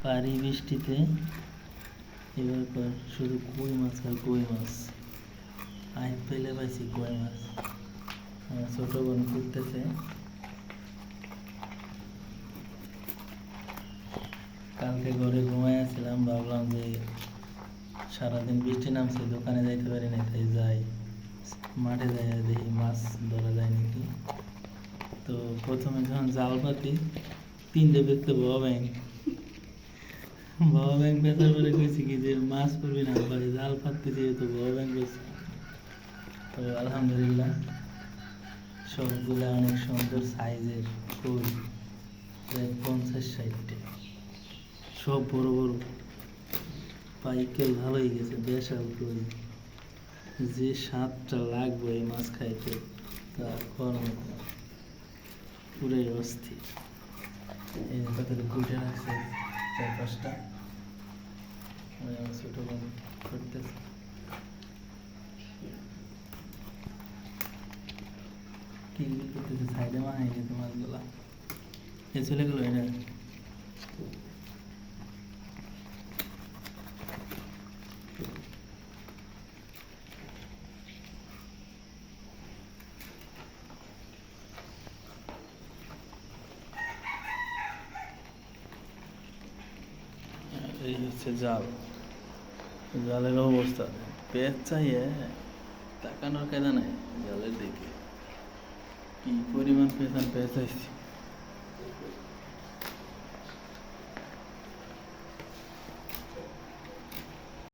পারি বৃষ্টিতে এবার পর শুধু কই মাছ আর কই মাছ। আই পেলে পাইছি কই মাছ। আমার ছোট বোন করতেছে। কালকে ঘরে ঘুমাই আসছিলাম, ভাবলাম যে সারাদিন বৃষ্টি নামছে, দোকানে যাইতে পারি না, তাই যাই মাঠে যাই দেখি মাছ ধরা যায় নাকি। তো প্রথমে যখন জাল পাতি, তিনটে দেখতে বাবা ব্যাংক বেচার পরে কইছি কি যে মাছ পড়বি না পারে, জাল পাততেছি তো বাবা ব্যাংক বেচছে। তো আলহামদুলিল্লাহ সবগুলা অনেক সুন্দর সাইজের কই, প্রায় 50-60টা, সব বড় বড়, পাইকেল ভালোই গেছে, দেশাল কই। যে স্বাদটা লাগবে এই মাছ খাইতে তা করার মতো না। পুরাই অস্থির। এই তাদের কুটে রাখছে 4-5টা, ছোট বোন করতেছে। কি করতেছে সাইডে মাহাই গেছে মাছগুলা, এ চলে গেল এটা। এই হচ্ছে জাল, জালের অবস্থা পেঁচ চাইয়ে তাকানোর কায়দা নাই। জালের দিকে কি পরিমাণ পেঁচাইছি।